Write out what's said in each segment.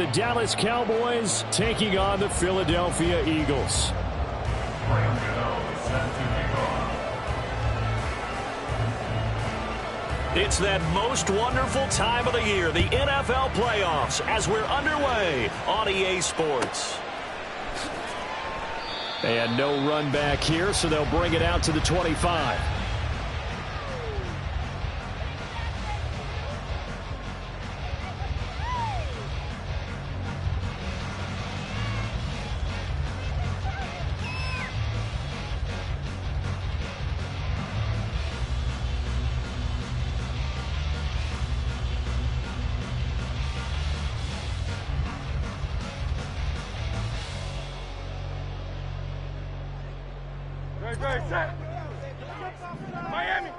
the Dallas Cowboys taking on the Philadelphia Eagles. It's that most wonderful time of the year, the NFL playoffs, as we're underway on EA Sports. And no run back here, so they'll bring it out to the 25. Set. Miami.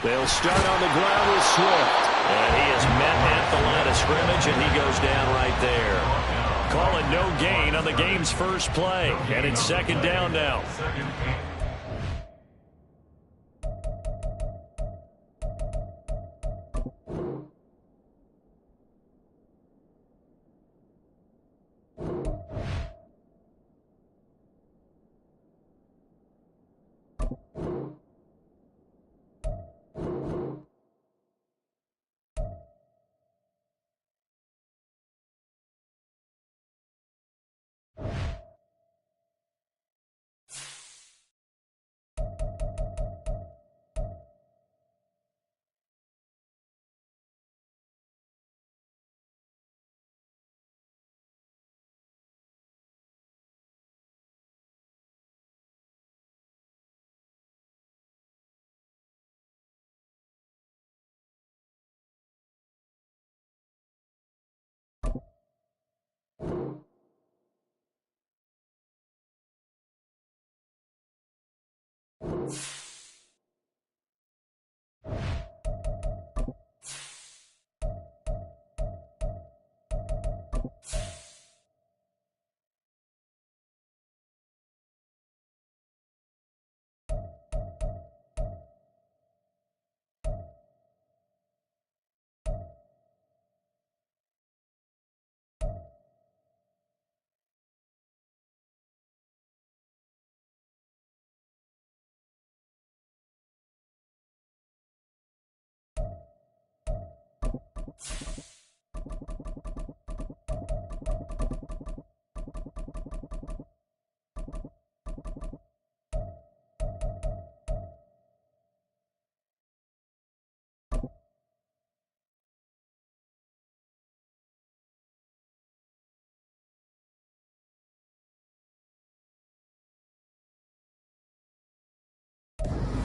They'll start on the ground with Swift. And he is met at the line of scrimmage, and he goes down right there. Call it no gain on the game's first play. And it's second down now.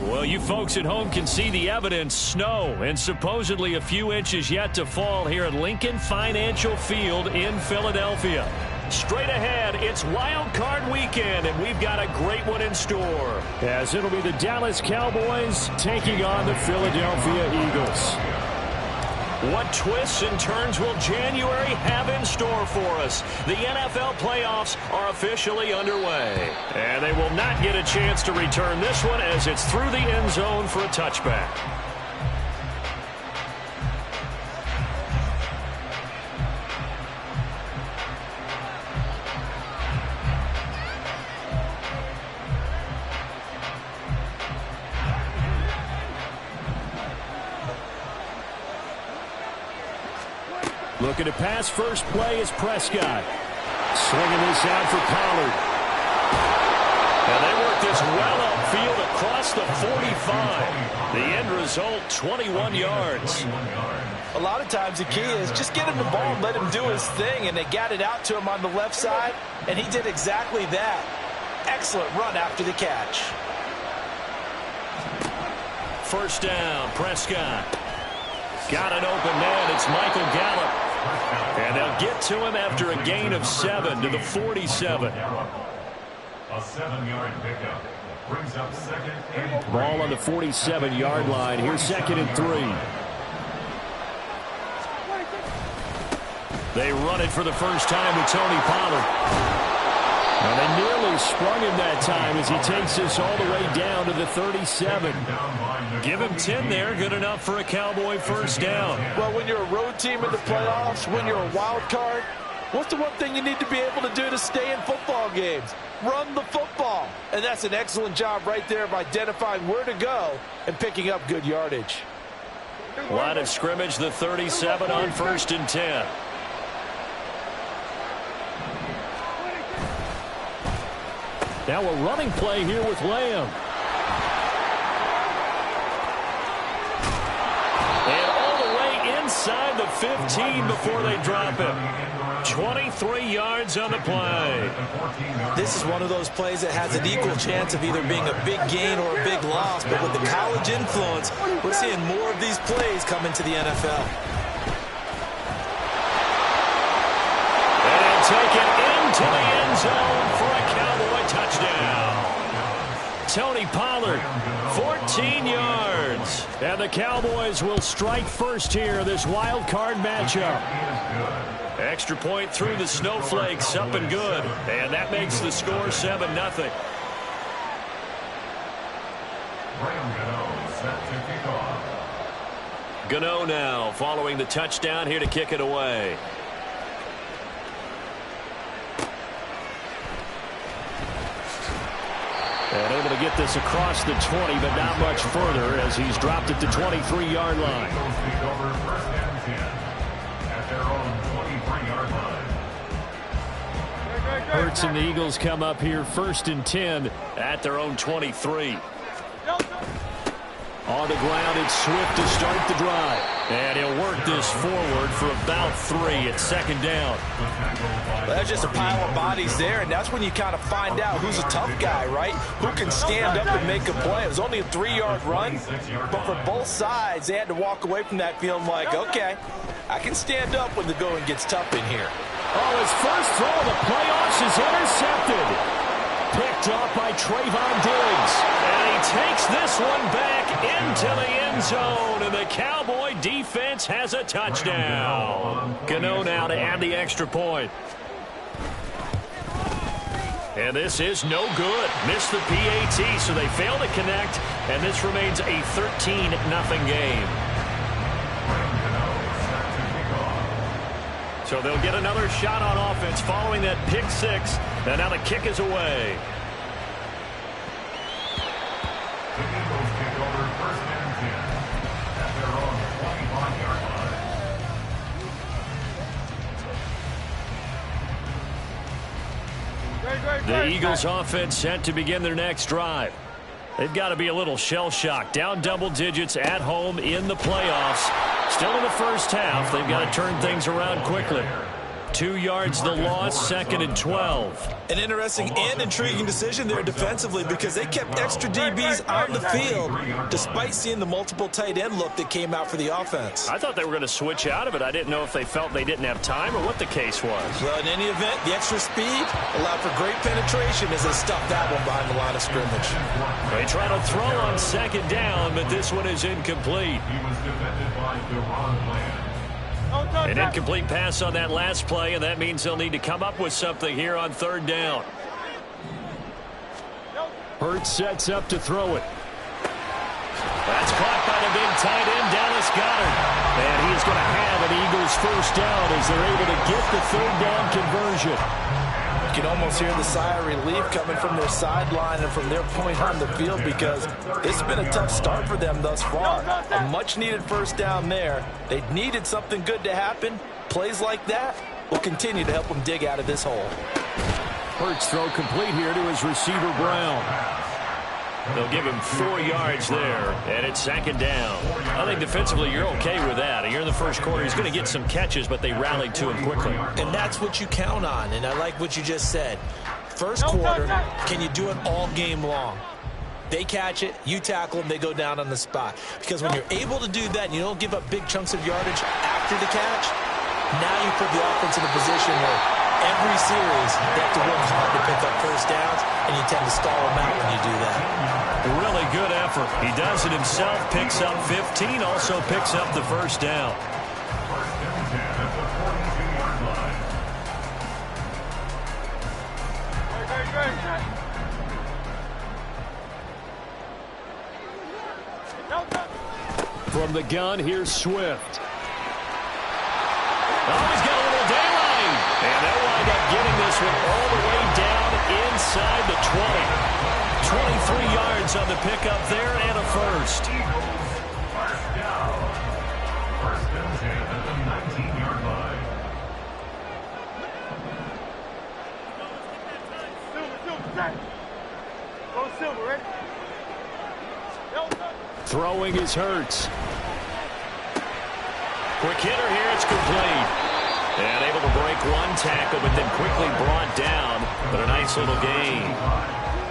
Well, you folks at home can see the evidence. Snow and supposedly a few inches yet to fall here at Lincoln Financial Field in Philadelphia. Straight ahead, it's Wild Card Weekend, and we've got a great one in store, as it'll be the Dallas Cowboys taking on the Philadelphia Eagles. What twists and turns will January have in store for us? The NFL playoffs are officially underway. And they will not get a chance to return this one as it's through the end zone for a touchback. Looking to pass first play is Prescott. Slinging this out for Pollard. And they work this well upfield across the 45. The end result, 21 yards. A lot of times the key is just get him the ball and let him do his thing, and they got it out to him on the left side, and he did exactly that. Excellent run after the catch. First down, Prescott. Got an open man. It's Michael Gallup. And they'll get to him after a gain of 7 to the 47. A 7-yard pickup brings up second and 3. Ball on the 47-yard line. Here's second and 3. They run it for the first time with Tony Pollard. And they nearly sprung him that time as he takes this all the way down to the 37. Give him 10 there. Good enough for a Cowboy first down. Well, when you're a road team in the playoffs, when you're a wild card, what's the one thing you need to be able to do to stay in football games? Run the football. And that's an excellent job right there of identifying where to go and picking up good yardage. Line of scrimmage, the 37 on 1st and 10. Now a running play here with Lamb. And all the way inside the 15 before they drop him. 23 yards on the play. This is one of those plays that has an equal chance of either being a big gain or a big loss. But with the college influence, we're seeing more of these plays come into the NFL. And take it into the end zone for a Cowboy touchdown. Tony Pollard, 14 yards. And the Cowboys will strike first here, this wild card matchup. Extra point through the snowflakes, up and good. And that makes the score 7-0. Gano now following the touchdown here to kick it away. And able to get this across the 20, but not much further as he's dropped it to 23-yard line. Hurts and the Eagles come up here 1st and 10 at their own 23. On the ground, it's Swift to start the drive. And he'll work this forward for about 3 at 2nd down. Well, there's just a pile of bodies there, and that's when you kind of find out who's a tough guy, right? Who can stand up and make a play. It was only a 3-yard run, but for both sides, they had to walk away from that feeling like, okay, I can stand up when the going gets tough in here. Oh, his first throw of the playoffs is intercepted. Picked up by Trayvon Diggs. And he takes this one back into the end zone. And the Cowboy defense has a touchdown. Gano now to add the extra point. And this is no good. Missed the PAT, so they fail to connect. And this remains a 13-0 game. So they'll get another shot on offense following that pick 6. And now the kick is away. The Eagles kick over 1st and 10 at their own 25-yard line. The Eagles offense set to begin their next drive. They've got to be a little shell-shocked. Down double digits at home in the playoffs. Still in the first half. They've got to turn things around quickly. 2 yards the loss, 2nd and 12. An interesting and intriguing decision there defensively because they kept extra DBs on the field despite seeing the multiple tight end look that came out for the offense. I thought they were going to switch out of it. I didn't know if they felt they didn't have time or what the case was. Well, in any event, the extra speed allowed for great penetration as they stuffed that one behind the line of scrimmage. They try to throw on 2nd down, but this one is incomplete. He was defended by Deron Bland. An incomplete pass on that last play, and that means they'll need to come up with something here on 3rd down. Hurts sets up to throw it. That's caught by the big tight end, Dallas Goedert. And he is going to have an Eagles first down as they're able to get the 3rd down conversion. You can almost hear the sigh of relief coming from their sideline and from their point on the field because it's been a tough start for them thus far. A much-needed first down there. They needed something good to happen. Plays like that will continue to help them dig out of this hole. Hurts throw complete here to his receiver, Brown. They'll give him 4 yards there, and it's 2nd down. I think defensively you're okay with that. Here in the first quarter, he's going to get some catches, but they rallied to him quickly. And that's what you count on, and I like what you just said. First quarter, can you do it all game long? They catch it, you tackle them, they go down on the spot. Because when you're able to do that and you don't give up big chunks of yardage after the catch, now you put the offense in a position where every series they have to work hard to pick up first downs, and you tend to stall them out when you do that. Really good effort. He does it himself, picks up 15, also picks up the first down. 1st and 10. From the gun, here's Swift. Oh, he's got a little daylight. And they'll wind up getting this one all the way down inside the 20. 23 yards on the pickup there and a first. First down. First and 10 at the 19-yard line. Silver, ready? Throwing is Hurts. Quick hitter here, it's complete. And able to break one tackle, but then quickly brought down. But a nice little gain.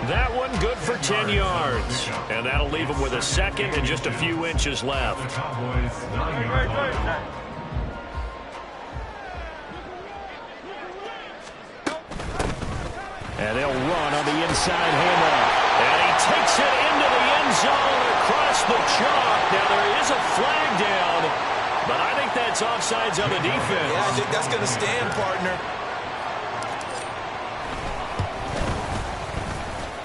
That one good for 10 yards. And that'll leave him with a second and just a few inches left. The Cowboys 9-yard line. And they'll run on the inside handoff. And he takes it into the end zone across the chalk. Now there is a flag down, but I think that's offsides on the defense. Yeah, I think that's going to stand, partner.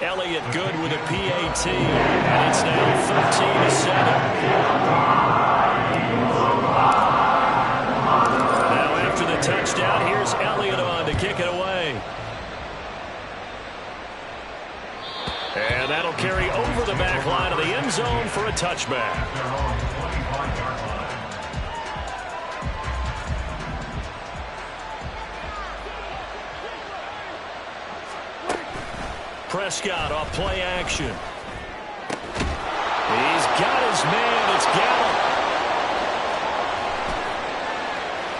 Elliott good with a PAT. And it's now 13-7. Now after the touchdown, here's Elliott on to kick it away. And that'll carry over the back line of the end zone for a touchback. Prescott off play action. He's got his man. It's Gallup.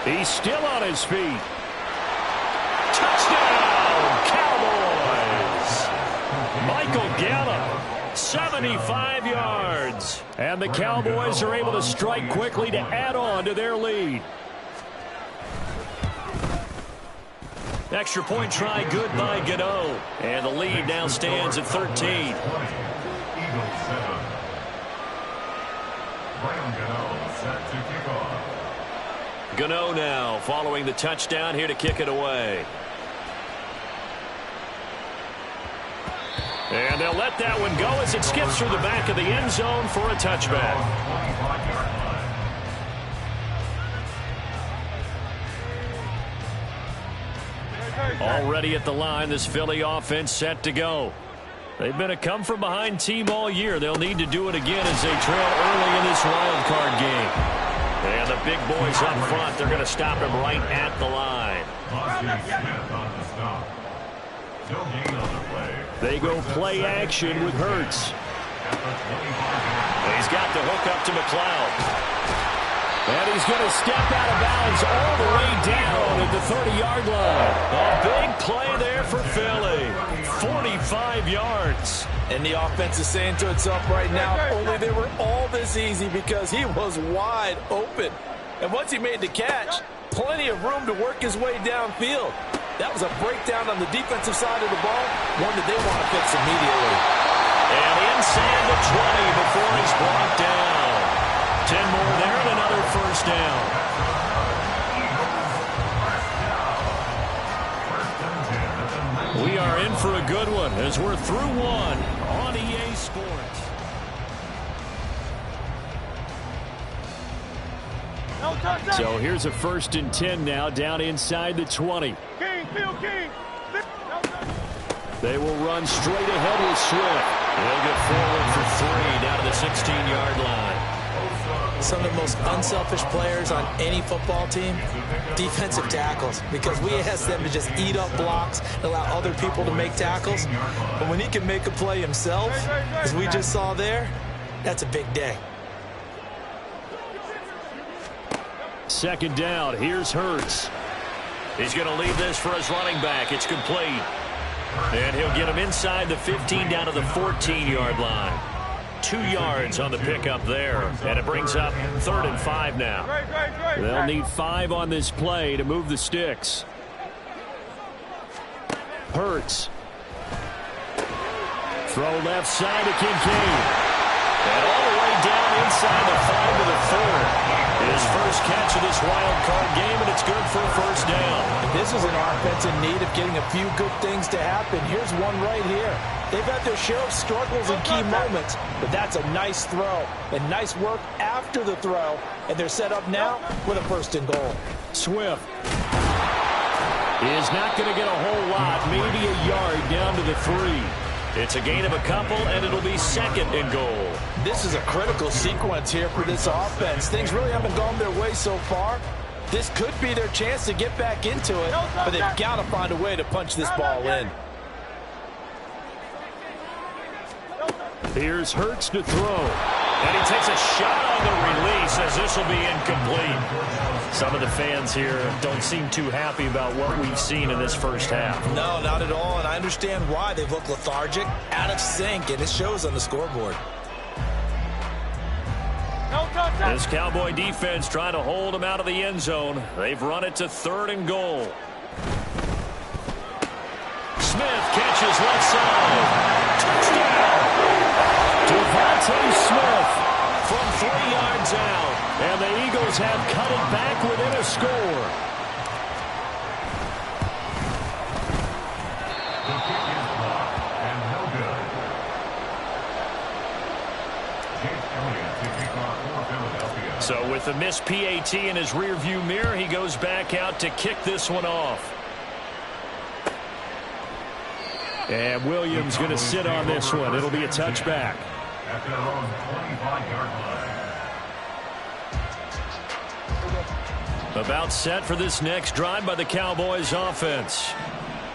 He's still on his feet. Touchdown, Cowboys. Michael Gallup, 75 yards. And the Cowboys are able to strike quickly to add on to their lead. Extra point try good by Gano. And the lead now stands at 13. Eagles 7. Brian Gano set to kick off. Gano now following the touchdown here to kick it away. And they'll let that one go as it skips through the back of the end zone for a touchback. 25-yard line. Already at the line, this Philly offense set to go. They've been a come-from-behind team all year. They'll need to do it again as they trail early in this wild card game. And the big boys up front, they're going to stop him right at the line. Smith on the stop. No gain on the play. They go play action with Hurts. He's got the hook up to McLeod. And he's going to step out of bounds all the way down at the 30-yard line. A big play there for Philly. 45 yards. And the offense is saying to itself right now, only they were all this easy because he was wide open. And once he made the catch, plenty of room to work his way downfield. That was a breakdown on the defensive side of the ball, one that they want to fix immediately. And inside the 20 before he's brought down. 10 more there and another first down. We are in for a good one as we're through one on EA Sports. So here's a 1st and 10 now down inside the 20. King, Phil King. They will run straight ahead with Swift. They'll get forward for 3 down to the 16-yard line. Some of the most unselfish players on any football team, defensive tackles, because we ask them to just eat up blocks and allow other people to make tackles. But when he can make a play himself, as we just saw there, that's a big day. 2nd down. Here's Hurts. He's going to leave this for his running back. It's complete. And he'll get him inside the 15 down to the 14-yard line. 2 yards on the pickup there. And it brings up 3rd and 5 now. They'll need 5 on this play to move the sticks. Hurts. Throw left side to Kincaid. And all the way down inside the 5 to the 4. His first catch of this wild card game, and it's good for a first down. This This is an offense in need of getting a few good things to happen. Here's one right here. They've had their share of struggles in key moments, but that's a nice throw and nice work after the throw. And they're set up now with a 1st and goal. Swift is not going to get a whole lot, maybe a yard down to the 3. It's a gain of a couple, and it'll be 2nd and goal. This is a critical sequence here for this offense. Things really haven't gone their way so far. This could be their chance to get back into it, but they've got to find a way to punch this ball in. Here's Hurts to throw. And he takes a shot on the release as this will be incomplete. Some of the fans here don't seem too happy about what we've seen in this first half. No, not at all, and I understand why. They've looked lethargic, out of sync, and it shows on the scoreboard. This Cowboy defense trying to hold him out of the end zone. They've run it to 3rd and goal. Smith catches left side. Touchdown! Devontae Smith from 3 yards out. And the Eagles have cut it back within a score. The kick is blocked and no good. Chase Elliott to kick off for Philadelphia. So with the missed PAT in his rearview mirror, he goes back out to kick this one off. And Williams going to sit on this one. It'll be a touchback. At their own 25-yard line. About set for this next drive by the Cowboys offense.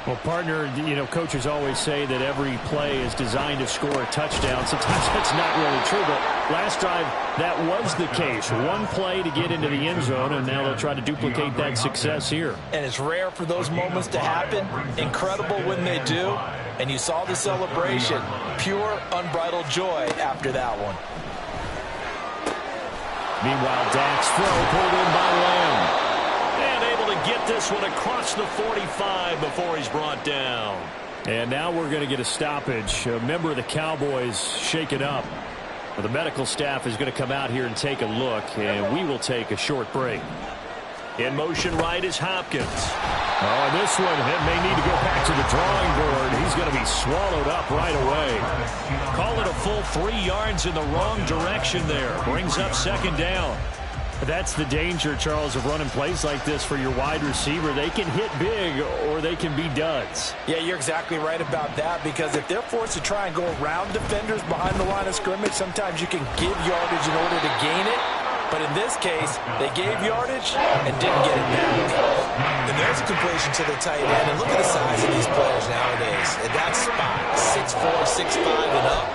Well, partner, you know, coaches always say that every play is designed to score a touchdown. Sometimes that's not really true, but last drive, that was the case. One play to get into the end zone, and now they'll try to duplicate that success here. And it's rare for those moments to happen. Incredible when they do. And you saw the celebration. Pure, unbridled joy after that one. Meanwhile, Dak's throw pulled in by Lamb. And able to get this one across the 45 before he's brought down. And now we're going to get a stoppage. A member of the Cowboys shaken up. The medical staff is going to come out here and take a look, and we will take a short break. In motion right is Hopkins. Oh, and this one may need to go back to the drawing board. He's going to be swallowed up right away. Call it a full 3 yards in the wrong direction there. Brings up 2nd down. That's the danger, Charles, of running plays like this for your wide receiver. They can hit big or they can be duds. Yeah, you're exactly right about that, because if they're forced to try and go around defenders behind the line of scrimmage, sometimes you can give yardage in order to gain it. But in this case, they gave yardage and didn't get it back. And there's a completion to the tight end. And look at the size of these players nowadays. At that spot, 6'4", 6'5", and up.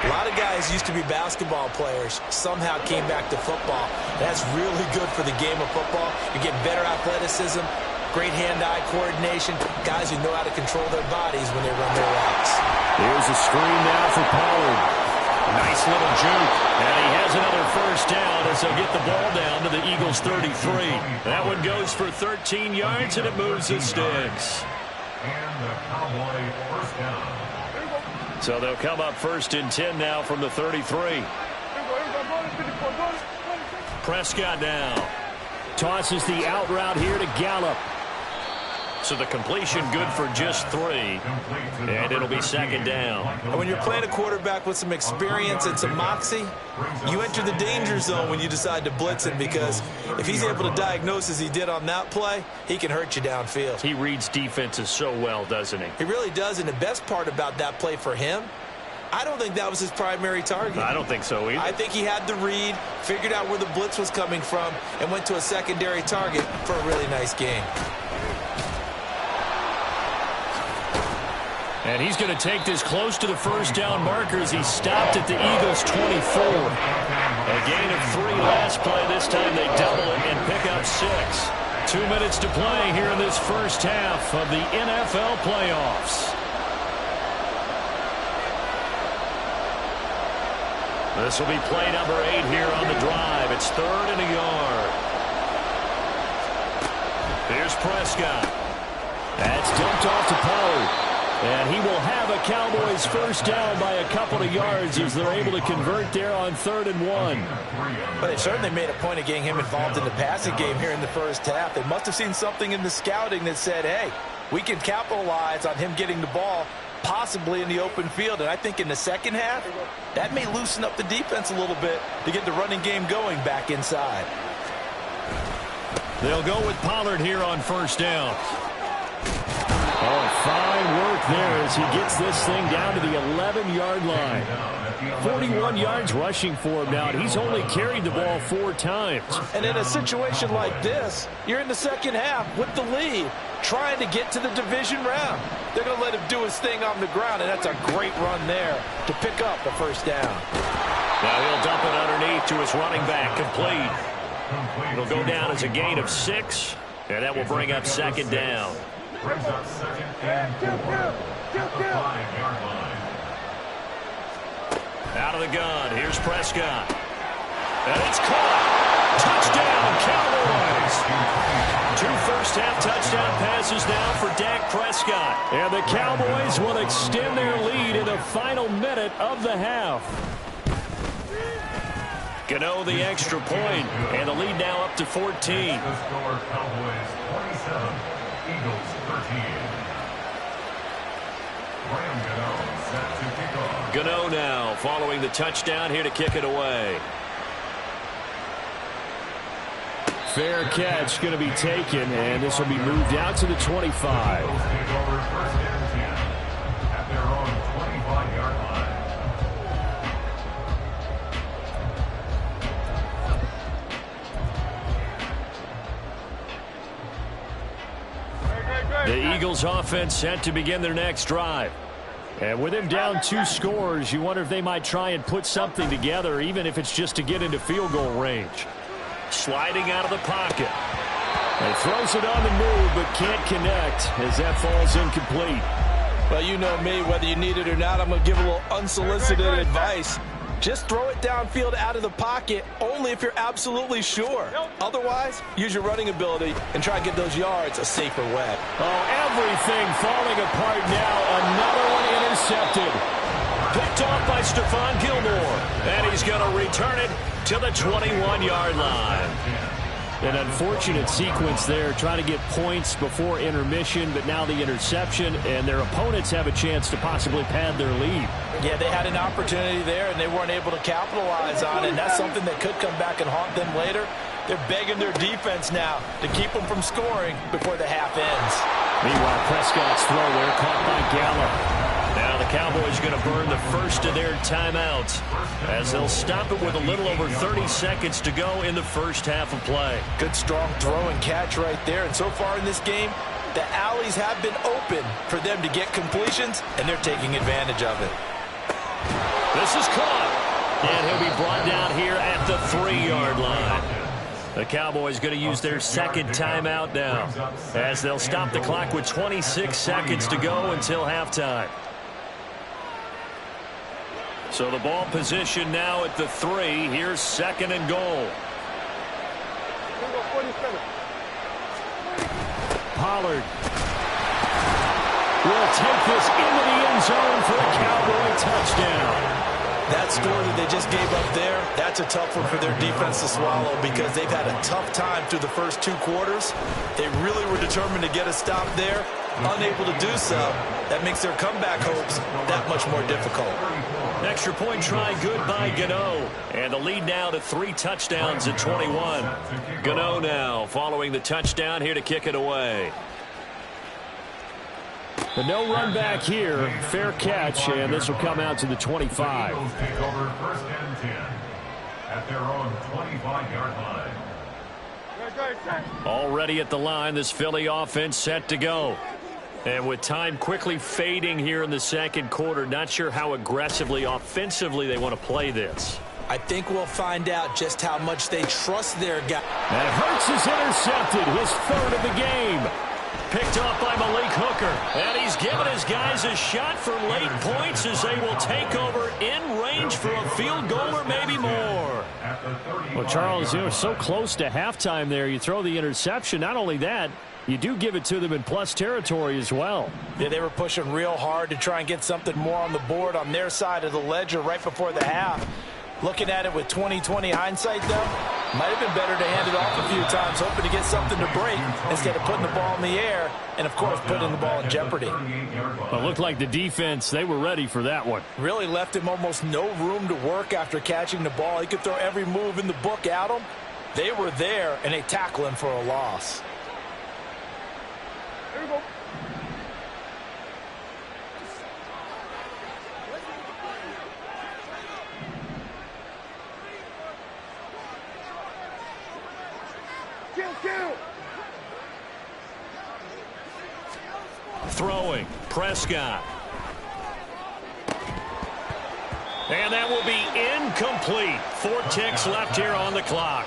A lot of guys used to be basketball players, somehow came back to football. That's really good for the game of football. You get better athleticism, great hand-eye coordination, guys who know how to control their bodies when they run their routes. Here's a screen now for Pollard. Nice little juke, and he has another 1st down as they'll get the ball down to the Eagles' 33. That one goes for 13 yards, and it moves the sticks. And the Cowboy 1st down. So they'll come up 1st and 10 now from the 33. Prescott now tosses the out route here to Gallup. So the completion good for just 3, and it'll be 2nd down. And when you're playing a quarterback with some experience and some moxie, you enter the danger zone when you decide to blitz him, because if he's able to diagnose as he did on that play, he can hurt you downfield. He reads defenses so well, doesn't he? He really does, and the best part about that play for him, I don't think that was his primary target. I don't think so either. I think he had the read, figured out where the blitz was coming from, and went to a secondary target for a really nice game. And he's going to take this close to the 1st down marker as he stopped at the Eagles' 24. A gain of 3 last play. This time they double it and pick up 6. 2 minutes to play here in this first half of the NFL playoffs. This will be play number 8 here on the drive. It's 3rd and a yard. Here's Prescott. That's dumped off to Pollard. And he will have a Cowboys first down by a couple of yards as they're able to convert there on 3rd and 1. But they certainly made a point of getting him involved in the passing game here in the first half. They must have seen something in the scouting that said, hey, we can capitalize on him getting the ball possibly in the open field. And I think in the second half, that may loosen up the defense a little bit to get the running game going back inside. They'll go with Pollard here on first down. Oh, fine work there as he gets this thing down to the 11-yard line. 41 yards rushing for him now, and he's only carried the ball 4 times. And in a situation like this, you're in the second half with the lead, trying to get to the division round. They're going to let him do his thing on the ground, and that's a great run there to pick up the first down. Now he'll dump it underneath to his running back, complete. It'll go down as a gain of 6, and that will bring up 2nd down. Brings up 2nd and 4 at the 5-yard line. Out of the gun, here's Prescott. And it's caught. Touchdown, Cowboys. 2 first-half touchdown passes now for Dak Prescott. And the Cowboys will extend their lead in the final minute of the half. Gano the extra point, and the lead now up to 14. The score, Cowboys 27, Eagles 13. Graham Gano set to kick off. Gano now following the touchdown here to kick it away. Fair catch going to be taken, and this will be moved out to the 25. Eagles take over 1st and 10 at their own 25-yard line. The Eagles offense set to begin their next drive. And with him down 2 scores, you wonder if they might try and put something together, even if it's just to get into field goal range. Sliding out of the pocket. He throws it on the move, but can't connect as that falls incomplete. Well, you know me, whether you need it or not, I'm going to give a little unsolicited advice. Just throw it downfield out of the pocket only if you're absolutely sure. Otherwise, use your running ability and try and get those yards a safer way. Oh, everything falling apart now. Another one intercepted. Picked off by Stephon Gilmore. And he's going to return it to the 21-yard line. An unfortunate sequence there, trying to get points before intermission, but now the interception, and their opponents have a chance to possibly pad their lead. Yeah, they had an opportunity there, and they weren't able to capitalize on it, and that's something that could come back and haunt them later. They're begging their defense now to keep them from scoring before the half ends. Meanwhile, Prescott's throw there caught by Gallup. Now the Cowboys going to burn the first of their timeouts as they'll stop it with a little over 30 seconds to go in the first half of play. Good strong throw and catch right there. And so far in this game, the alleys have been open for them to get completions, and they're taking advantage of it. This is caught. And he'll be brought down here at the 3-yard line. The Cowboys going to use their second timeout now as they'll stop the clock with 26 seconds to go until halftime. So the ball position now at the 3. Here's 2nd and goal. Pollard will take this into the end zone for a Cowboy touchdown. That score that they just gave up there, that's a tough one for their defense to swallow because they've had a tough time through the first 2 quarters. They really were determined to get a stop there, unable to do so. That makes their comeback hopes that much more difficult. Extra point try good by Gano. And the lead now to 3 touchdowns at 21. Gano now following the touchdown here to kick it away. But no run back here. Fair catch, and this will come out to the 25. Eagles take over 1st and 10 at their own 25-yard line. Already at the line, this Philly offense set to go. And with time quickly fading here in the second quarter, not sure how aggressively, offensively they want to play this. I think we'll find out just how much they trust their guy. And Hurts is intercepted, his 3rd of the game. Picked off by Malik Hooker. And he's given his guys a shot for late points as they will take over in range for a field goal or maybe more. Well, Charles, you know, so close to halftime there. You throw the interception. Not only that, you do give it to them in plus territory as well. Yeah, they were pushing real hard to try and get something more on the board on their side of the ledger right before the half. Looking at it with 20/20 hindsight, though, might have been better to hand it off a few times, hoping to get something to break instead of putting the ball in the air and, of course, putting the ball in jeopardy. Well, it looked like the defense, they were ready for that one. Really left him almost no room to work after catching the ball. He could throw every move in the book at him. They were there, and they tackle him for a loss. Here we go. Kill. Throwing, Prescott. And that will be incomplete. 4 ticks left here on the clock.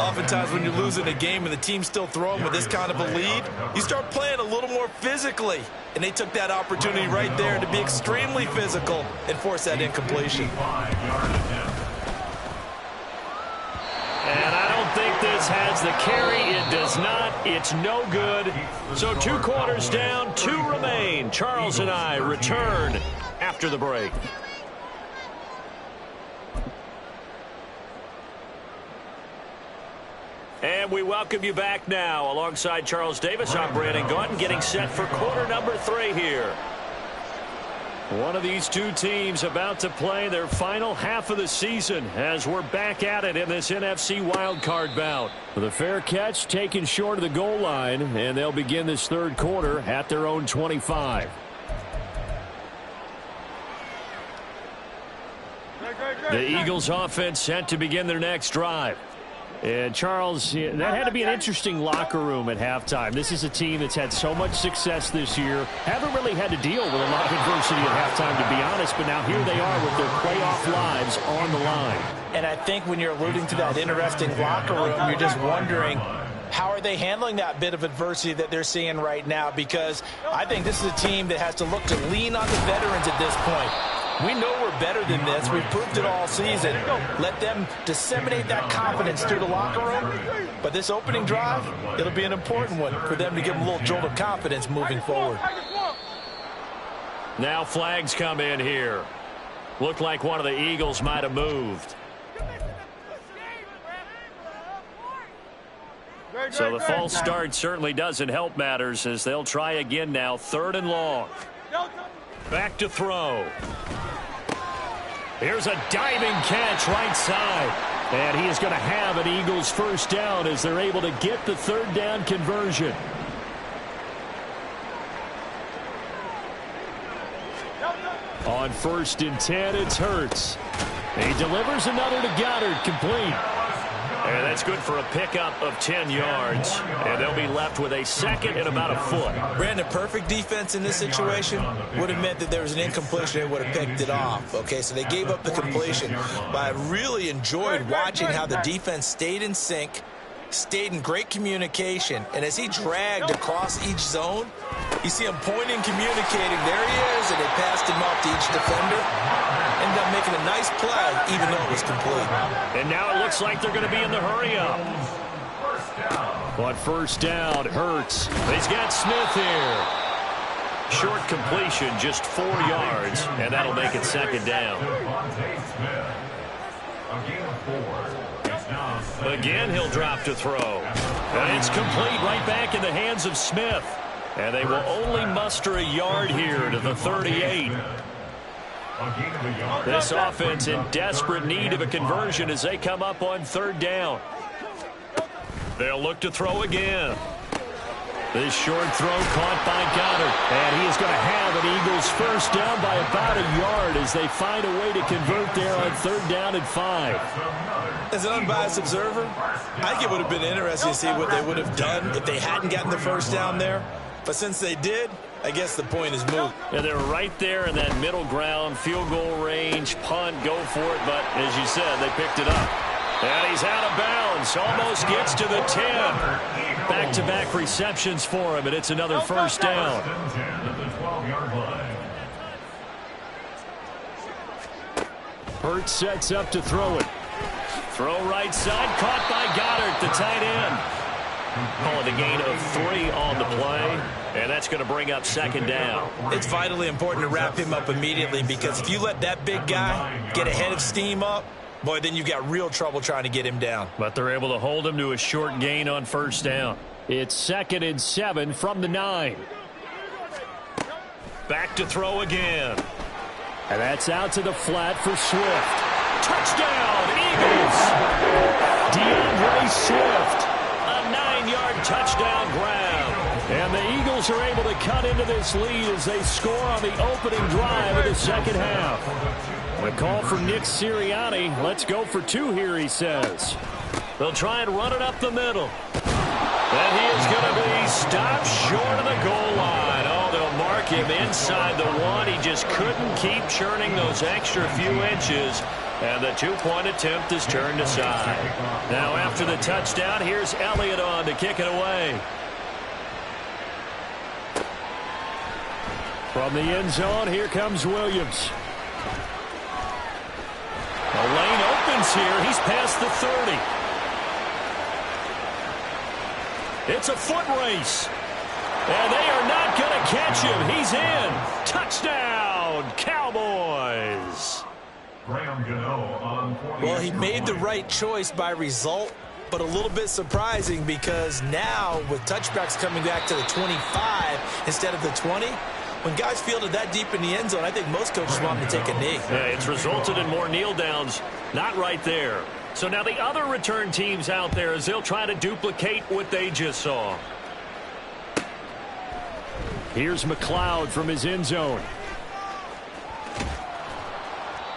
Oftentimes when you're losing a game and the team's still throwing with this kind of a lead, you start playing a little more physically. And they took that opportunity right there to be extremely physical and force that incompletion. And I don't think this has the carry. It does not. It's no good. So 2 quarters down, 2 remain. Charles and I return after the break. And we welcome you back now. Alongside Charles Davis, I'm Brandon Gaudin, getting set for quarter number 3 here. One of these 2 teams about to play their final half of the season as we're back at it in this NFC wildcard bout. With a fair catch taken short of the goal line, and they'll begin this 3rd quarter at their own 25. The Eagles offense set to begin their next drive. And, Charles, that had to be an interesting locker room at halftime. This is a team that's had so much success this year. Haven't really had to deal with a lot of adversity at halftime, to be honest. But now here they are with their playoff lives on the line. And I think when you're alluding to that interesting locker room, you're just wondering, how are they handling that bit of adversity that they're seeing right now? Because I think this is a team that has to look to lean on the veterans at this point. We know we're better than this. We've proved it all season. Let them disseminate that confidence through the locker room. But this opening drive, it'll be an important one for them to give them a little jolt of confidence moving forward. Now flags come in here. Looked like one of the Eagles might have moved. So the false start certainly doesn't help matters as they'll try again now. 3rd and long. Back to throw. Here's a diving catch right side. And he is going to have an Eagles first down as they're able to get the 3rd down conversion. On 1st and 10, it's Hurts. He delivers another to Goddard, complete. And that's good for a pickup of 10 yards. And they'll be left with a 2nd and about a foot. Brandon, perfect defense in this situation would have meant that there was an incompletion. They would have picked it off. Okay, so they gave up the completion. But I really enjoyed watching how the defense stayed in sync, stayed in great communication. And as he dragged across each zone, you see him pointing, communicating. There he is, and they passed him up to each defender. Ended up making a nice play, even though it was complete. And now it looks like they're going to be in the hurry-up. On 1st down, Hurts. He's got Smith here. Short completion, just 4 yards, and that'll make it 2nd down. Again, he'll drop to throw. And it's complete right back in the hands of Smith. And they will only muster a yard here to the 38. This offense in desperate need of a conversion as they come up on 3rd down. They'll look to throw again. This short throw caught by Goddard. And he is going to have an Eagles first down by about a yard as they find a way to convert there on 3rd down and 5. As an unbiased observer, I think it would have been interesting to see what they would have done if they hadn't gotten the first down there. But since they did, I guess the point is moot. Yeah, they're right there in that middle ground, field goal range, punt, go for it. But as you said, they picked it up. And he's out of bounds, almost gets to the 10. Back-to-back receptions for him, and it's another first down. First and 10 at the 12-yard line. Hurts sets up to throw it. Throw right side, caught by Goddard, the tight end. Call it a gain of 3 on the play, and that's going to bring up second down. It's vitally important to wrap him up immediately, because if you let that big guy get ahead of steam up, boy, then you've got real trouble trying to get him down. But they're able to hold him to a short gain on first down. It's 2nd and 7 from the 9. Back to throw again. And that's out to the flat for Swift. Touchdown, Eagles! DeAndre Swift. A 9-yard touchdown grab. And the Eagles are able to cut into this lead as they score on the opening drive of the second half. A call from Nick Sirianni. Let's go for 2 here, he says. They'll try and run it up the middle. And he is going to be stopped short of the goal line. Oh, they'll mark him inside the 1. He just couldn't keep churning those extra few inches. And the 2-point attempt is turned aside. Now after the touchdown, here's Elliott on to kick it away. From the end zone, here comes Williams. The lane opens here. He's past the 30. It's a foot race. And they are not going to catch him. He's in. Touchdown, Cowboys. Well, he made the right choice by result, but a little bit surprising because now with touchbacks coming back to the 25 instead of the 20, when guys fielded that deep in the end zone, I think most coaches want them to take a knee. Yeah, it's resulted in more kneel downs. Not right there. So now the other return teams out there as they'll try to duplicate what they just saw. Here's McLeod from his end zone.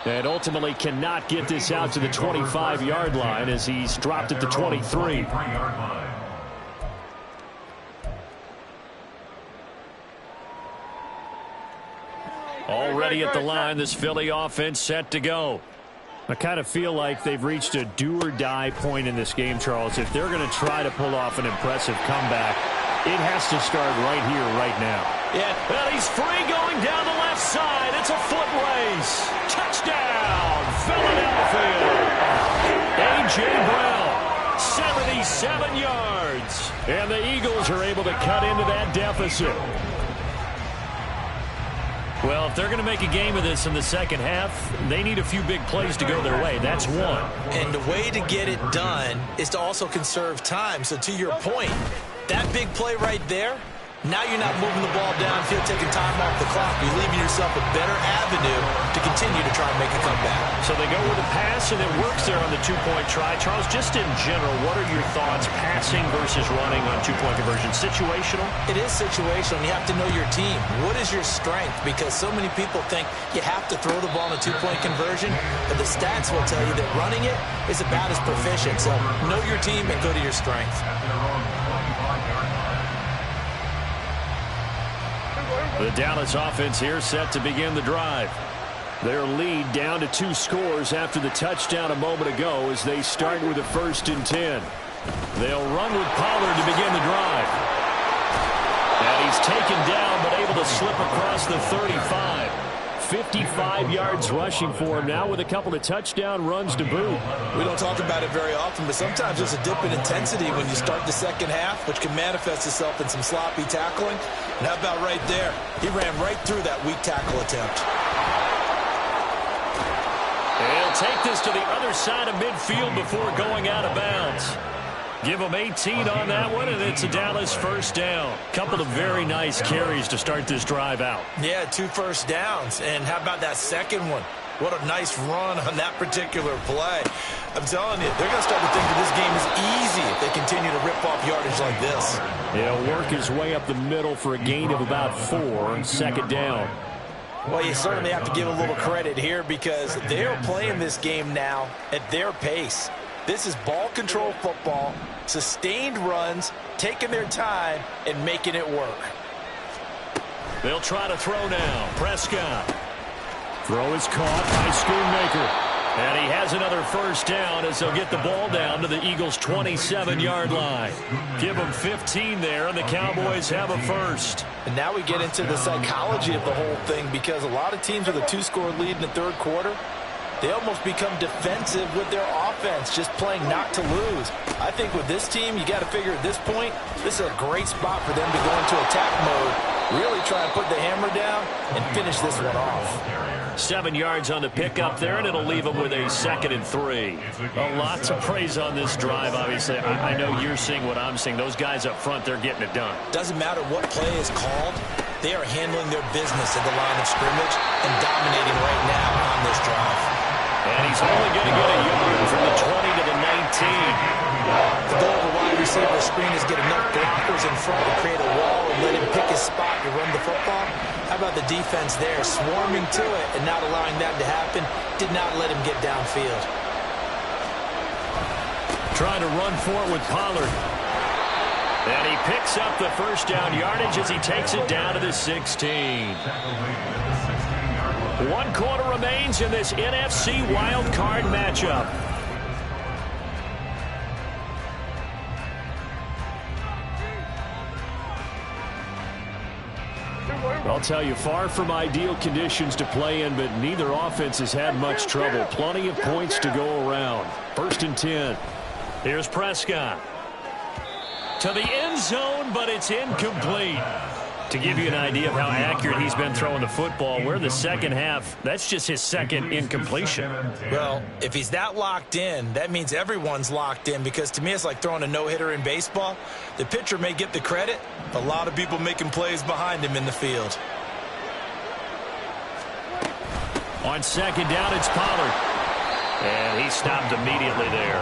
And ultimately cannot get this out to the 25-yard line as he's dropped at the 23. Already at the line, this Philly offense set to go. I kind of feel like they've reached a do-or-die point in this game, Charles. If they're going to try to pull off an impressive comeback, it has to start right here, right now. Yeah. Well, he's free going down the left side. It's a foot race. Touchdown, Philadelphia. A.J. Brown, 77 yards. And the Eagles are able to cut into that deficit. Well, if they're going to make a game of this in the second half, they need a few big plays to go their way. That's one. And the way to get it done is to also conserve time. So to your point, that big play right there, now you're not moving the ball downfield, taking time off the clock. You're leaving yourself a better avenue to continue to try and make a comeback. So they go with a pass, and it works there on the two-point try. Charles, just in general, what are your thoughts passing versus running on two-point conversion? Situational? It is situational. You have to know your team. What is your strength? Because so many people think you have to throw the ball in a two-point conversion, but the stats will tell you that running it is about as proficient. So know your team and go to your strength. The Dallas offense here set to begin the drive. Their lead down to 2 scores after the touchdown a moment ago as they start with a 1st and 10. They'll run with Pollard to begin the drive. And he's taken down but able to slip across the 35. 55 yards rushing for him now with a couple of touchdown runs to boot. We don't talk about it very often, but sometimes there's a dip in intensity when you start the second half, which can manifest itself in some sloppy tackling. And how about right there? He ran right through that weak tackle attempt. He'll take this to the other side of midfield before going out of bounds. Give him 18 on that one, and it's a Dallas 1st down. Couple of very nice carries to start this drive out. Yeah, 2 first downs. And how about that second one? What a nice run on that particular play. I'm telling you, they're going to start to think that this game is easy if they continue to rip off yardage like this. He'll work his way up the middle for a gain of about 4 on 2nd down. Well, you certainly have to give a little credit here because they're playing this game now at their pace. This is ball control football, sustained runs, taking their time, and making it work. They'll try to throw now. Prescott. Throw is caught by Schoonmaker. And he has another first down as they'll get the ball down to the Eagles' 27-yard line. Give them 15 there, and the Cowboys have a first. And now we get into the psychology of the whole thing, because a lot of teams with a 2-score lead in the third quarter, they almost become defensive with their offense, just playing not to lose. I think with this team, you got to figure at this point, this is a great spot for them to go into attack mode, really try and put the hammer down and finish this one off. 7 yards on the pickup there, and it'll leave them with a 2nd and 3. A lot to praise on this drive, obviously. I know you're seeing what I'm seeing. Those guys up front, they're getting it done. Doesn't matter what play is called. They are handling their business at the line of scrimmage and dominating right now on this drive. And he's only going to get a yard from the 20 to the 19. The goal of a wide receiver screen is get enough blockers in front to create a wall and let him pick his spot to run the football. How about the defense there, swarming to it and not allowing that to happen? Did not let him get downfield. Trying to run for it with Pollard. And he picks up the first down yardage as he takes it down to the 16. 1 quarter remains in this NFC wild card matchup. I'll tell you, far from ideal conditions to play in, but neither offense has had much trouble. Plenty of points to go around. 1st and 10. Here's Prescott. To the end zone, but it's incomplete. To give you an idea of how accurate he's been throwing the football, we're in the second half. That's just his 2nd incompletion. Well, if he's that locked in, that means everyone's locked in, because to me it's like throwing a no-hitter in baseball. The pitcher may get the credit. A lot of people making plays behind him in the field. On 2nd down, it's Pollard. And he stopped immediately there.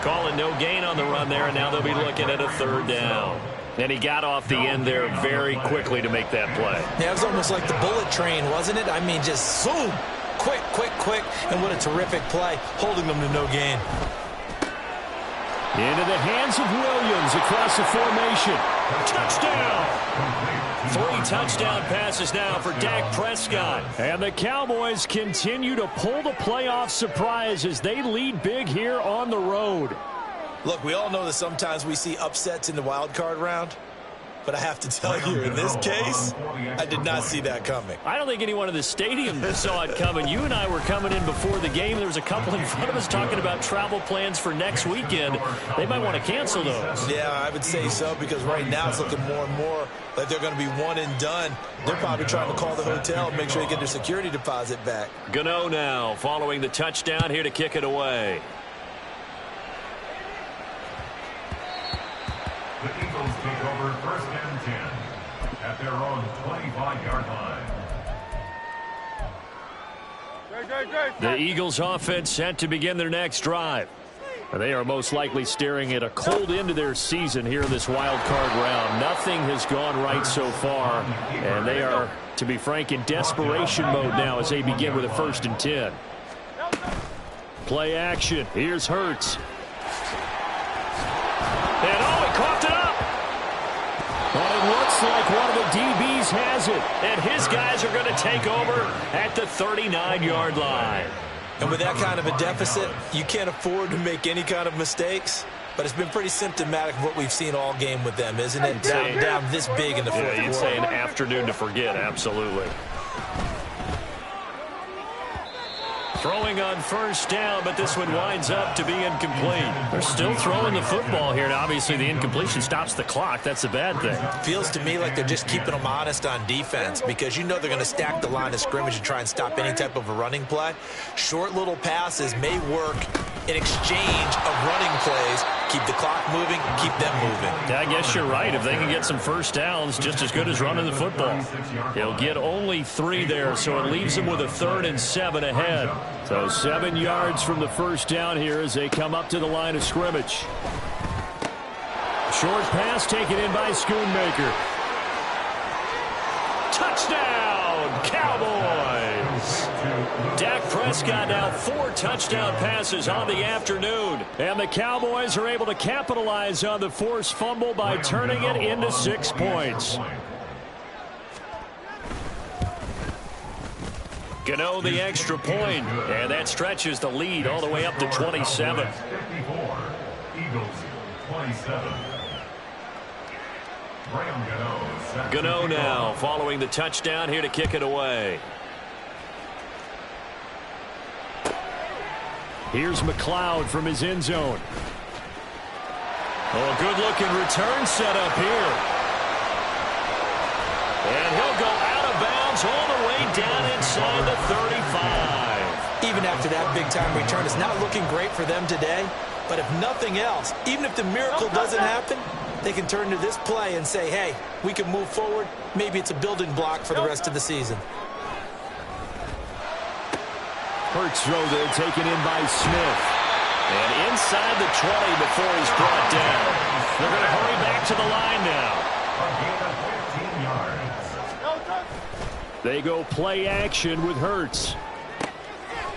Calling no gain on the run there, and now they'll be looking at a 3rd down. And he got off the end there very quickly to make that play. Yeah, it was almost like the bullet train, wasn't it? I mean, just zoom, quick, quick, quick, and what a terrific play, holding them to no gain. Into the hands of Williams across the formation. Touchdown! 3 touchdown passes now for Dak Prescott. And the Cowboys continue to pull the playoff surprise as they lead big here on the road. Look, we all know that sometimes we see upsets in the wild card round, but I have to tell you, in this case, I did not see that coming. I don't think anyone in the stadium saw it coming. You and I were coming in before the game. There was a couple in front of us talking about travel plans for next weekend. They might want to cancel those. Yeah, I would say so, because right now it's looking more and more like they're going to be one and done. They're probably trying to call the hotel and make sure they get their security deposit back. Gano now following the touchdown here to kick it away. The Eagles take over 1st and 10 at their own 25-yard line. The Eagles offense set to begin their next drive. They are most likely staring at a cold end to their season here in this wild card round. Nothing has gone right so far, and they are, to be frank, in desperation mode now as they begin with a 1st and 10. Play action. Here's Hurts. And oh, he coughed it up. But it looks like one of the DBs has it. And his guys are going to take over at the 39-yard line. And with that kind of a deficit, you can't afford to make any kind of mistakes. But it's been pretty symptomatic of what we've seen all game with them, isn't it? Down this big in the fourth quarter. You'd say an afternoon to forget, absolutely. Throwing on 1st down, but this one winds up to be incomplete. They're still throwing the football here, and obviously the incompletion stops the clock. That's a bad thing. Feels to me like they're just keeping them honest on defense, because you know they're going to stack the line of scrimmage and try and stop any type of a running play. Short little passes may work in exchange of running plays. Keep the clock moving, keep them moving. Yeah, I guess you're right. If they can get some 1st downs, just as good as running the football. He'll get only 3 there, so it leaves him with a 3rd and 7 ahead. So 7 yards from the 1st down here as they come up to the line of scrimmage. Short pass taken in by Schoonmaker. Touchdown, Cowboys! Dak Prescott now 4 touchdown passes on the afternoon. And the Cowboys are able to capitalize on the forced fumble by turning it into 6 points. Gano the extra point, and that stretches the lead all the way up to 27. 54, Eagles 27. Gano now following the touchdown here to kick it away. Here's McLeod from his end zone. Oh, good-looking return set up here. And he'll go out of bounds all the way down inside the 35. Even after that big-time return, it's not looking great for them today. But if nothing else, even if the miracle doesn't happen, they can turn to this play and say, hey, we can move forward. Maybe it's a building block for the rest of the season. Hurts throw there taken in by Smith. And inside the 20 before he's brought down. They're going to hurry back to the line now. They go play action with Hurts.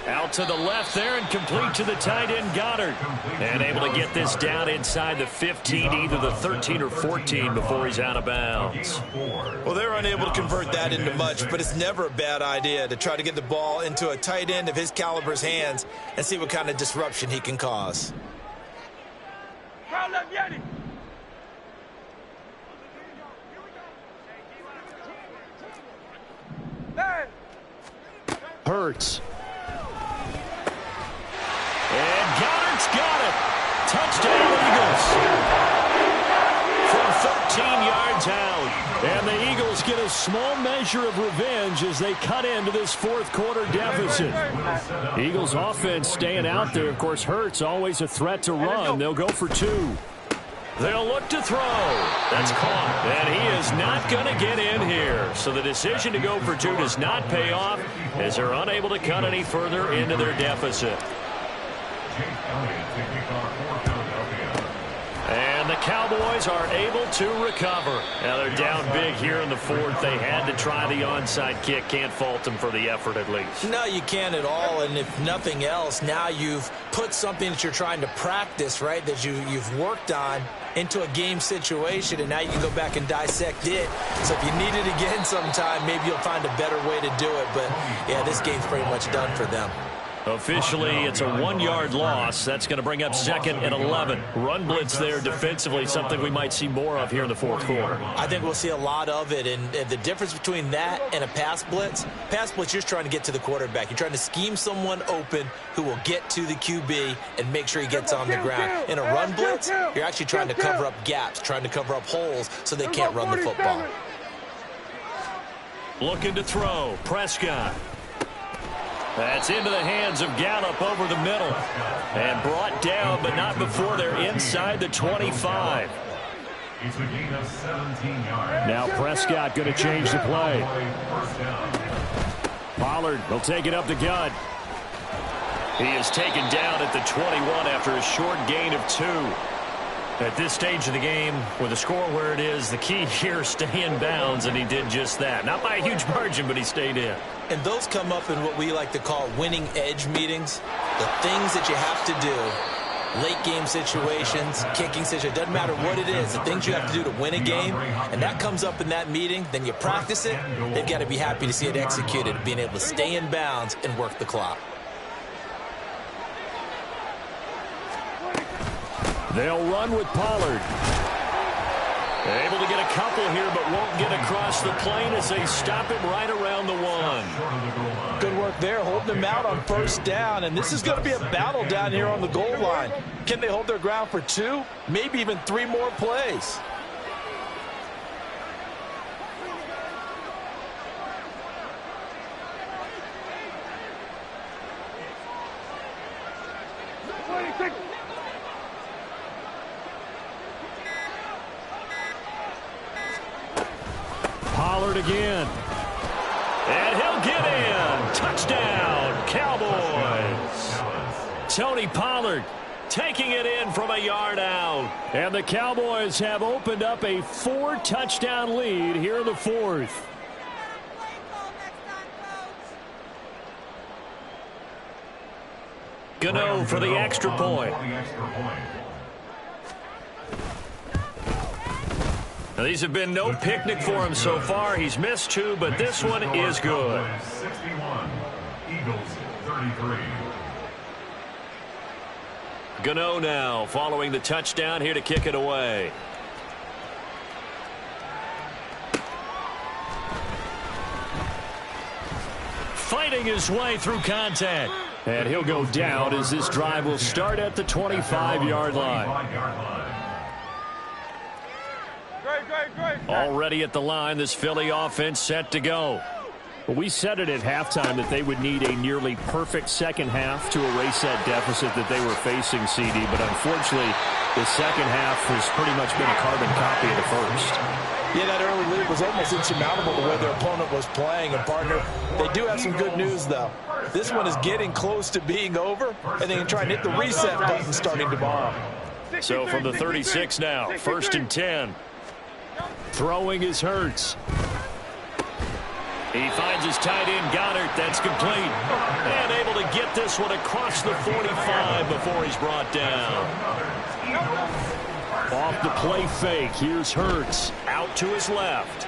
Out to the left there and complete to the tight end Goddard. And able to get this down inside the 15, either the 13 or 14 before he's out of bounds. Well, they're unable to convert that into much, but it's never a bad idea to try to get the ball into a tight end of his caliber's hands and see what kind of disruption he can cause. Hurts. And Goddard's got it. Touchdown, Eagles. From 13 yards out. And the Eagles get a small measure of revenge as they cut into this fourth quarter deficit. Eagles offense staying out there. Of course, Hurts always a threat to run. They'll go for two. They'll look to throw. That's caught. And he is not going to get in here. So the decision to go for two does not pay off as they're unable to cut any further into their deficit. And the Cowboys are able to recover. Now they're down big here in the fourth. They had to try the onside kick. Can't fault them for the effort at least. No, you can't at all. And if nothing else, now you've put something that you're trying to practice, right, that you've worked on into a game situation, and now you can go back and dissect it. So if you need it again sometime, maybe you'll find a better way to do it. But, yeah, this game's pretty much done for them. Officially, it's a 1-yard loss. That's going to bring up 2nd and 11. Run blitz there defensively, something we might see more of here in the fourth quarter. I think we'll see a lot of it, and the difference between that and a pass blitz, you're just trying to get to the quarterback. You're trying to scheme someone open who will get to the QB and make sure he gets on the ground. In a run blitz, you're actually trying to cover up gaps, trying to cover up holes so they can't run the football. Looking to throw. Prescott. That's into the hands of Gallup over the middle. And brought down, but not before they're inside the 25. It's a gain of 17 yards. Now Prescott going to change the play. Pollard will take it up the gut. He is taken down at the 21 after a short gain of 2. At this stage of the game, with the score where it is, the key here, stay in bounds, and he did just that. Not by a huge margin, but he stayed in. And those come up in what we like to call winning edge meetings. The things that you have to do, late game situations, kicking situations, doesn't matter what it is, the things you have to do to win a game, and that comes up in that meeting, then you practice it, they've got to be happy to see it executed, being able to stay in bounds and work the clock. They'll run with Pollard. Able to get a couple here, but won't get across the plane as they stop him right around the 1. Good work there, holding him out on first down, and this is going to be a battle down here on the goal line. Can they hold their ground for 2, maybe even 3 more plays? Pollard again. And he'll get in. Touchdown, Cowboys. Tony Pollard taking it in from a yard out. And the Cowboys have opened up a 4-touchdown lead here in the fourth. Gano for the extra point. Now, these have been no picnic for him so far. He's missed 2, but this one is good. Eagles 33. Gano now following the touchdown here to kick it away. Fighting his way through contact. And he'll go down as this drive will start at the 25-yard line. Great. Already at the line, this Philly offense set to go. Well, we said it at halftime that they would need a nearly perfect second half to erase that deficit that they were facing, CD. But unfortunately, the second half has pretty much been a carbon copy of the first. Yeah, that early lead was almost insurmountable the way their opponent was playing. And, partner, they do have some good news, though. This one is getting close to being over, and they can try and hit the reset button starting tomorrow. So from the 36 now, 1st and 10. Throwing is Hurts. He finds his tight end, Goddard. That's complete. And able to get this one across the 45 before he's brought down. Off the play fake. Here's Hurts. Out to his left.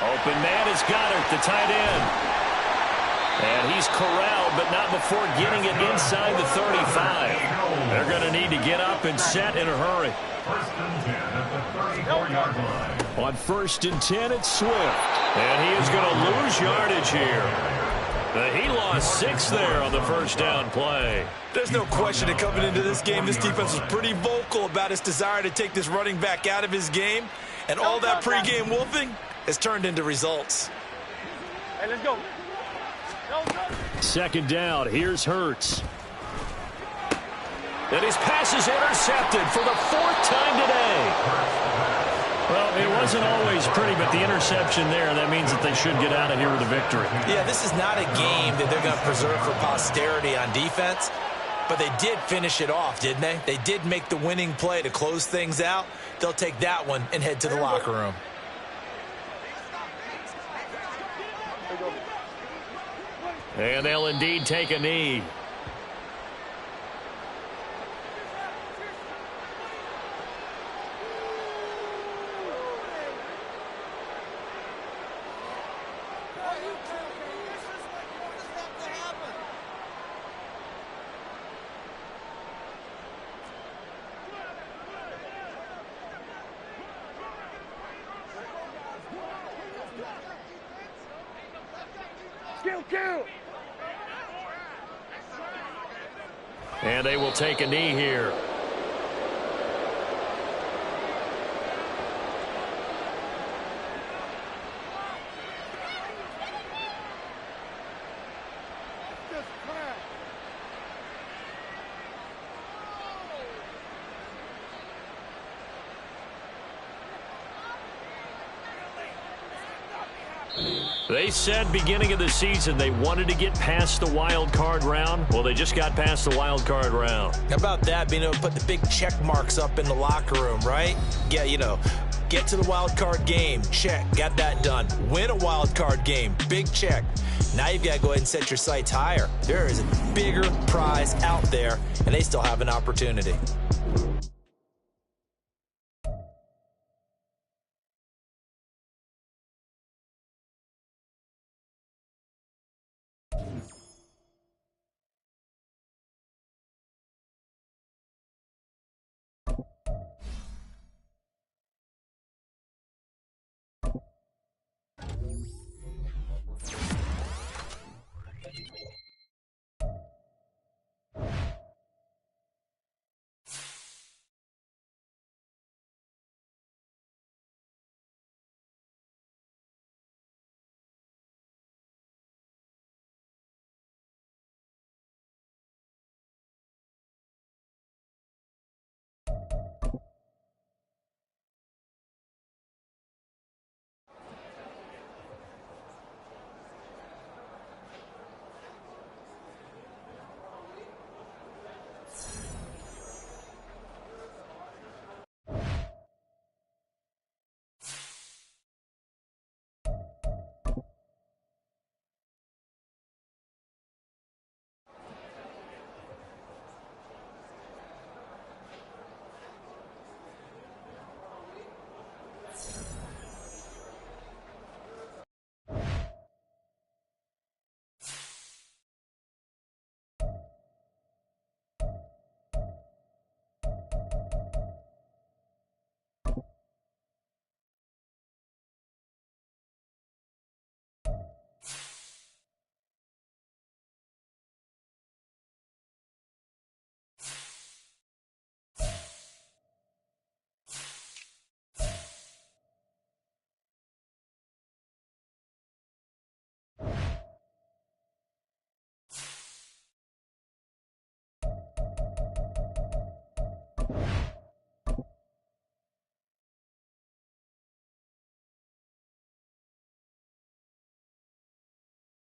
Open man is Goddard, the tight end. And he's corralled, but not before getting it inside the 35. They're going to need to get up and set in a hurry. 1st and 10 at the 34-yard line. On 1st and 10, it's Swift. And he is going to lose yardage here. He lost 6 there on the first down play. There's no question that coming into this game, this defense was pretty vocal about its desire to take this running back out of his game. And all that pregame wolfing has turned into results. Hey, let's go. 2nd down. Here's Hurts. And his pass is intercepted for the 4th time today. Well, it wasn't always pretty, but the interception there, that means that they should get out of here with a victory. Yeah, this is not a game that they're going to preserve for posterity on defense, but they did finish it off, didn't they? They did make the winning play to close things out. They'll take that one and head to the locker room. And they'll indeed take a knee. Kill. And they will take a knee here. They said beginning of the season they wanted to get past the wild card round. Well, they just got past the wild card round. How about that, being able to put the big check marks up in the locker room, right? Yeah, get to the wild card game, check, got that done. Win a wild card game, big check. Now you've got to go ahead and set your sights higher. There is a bigger prize out there, and they still have an opportunity.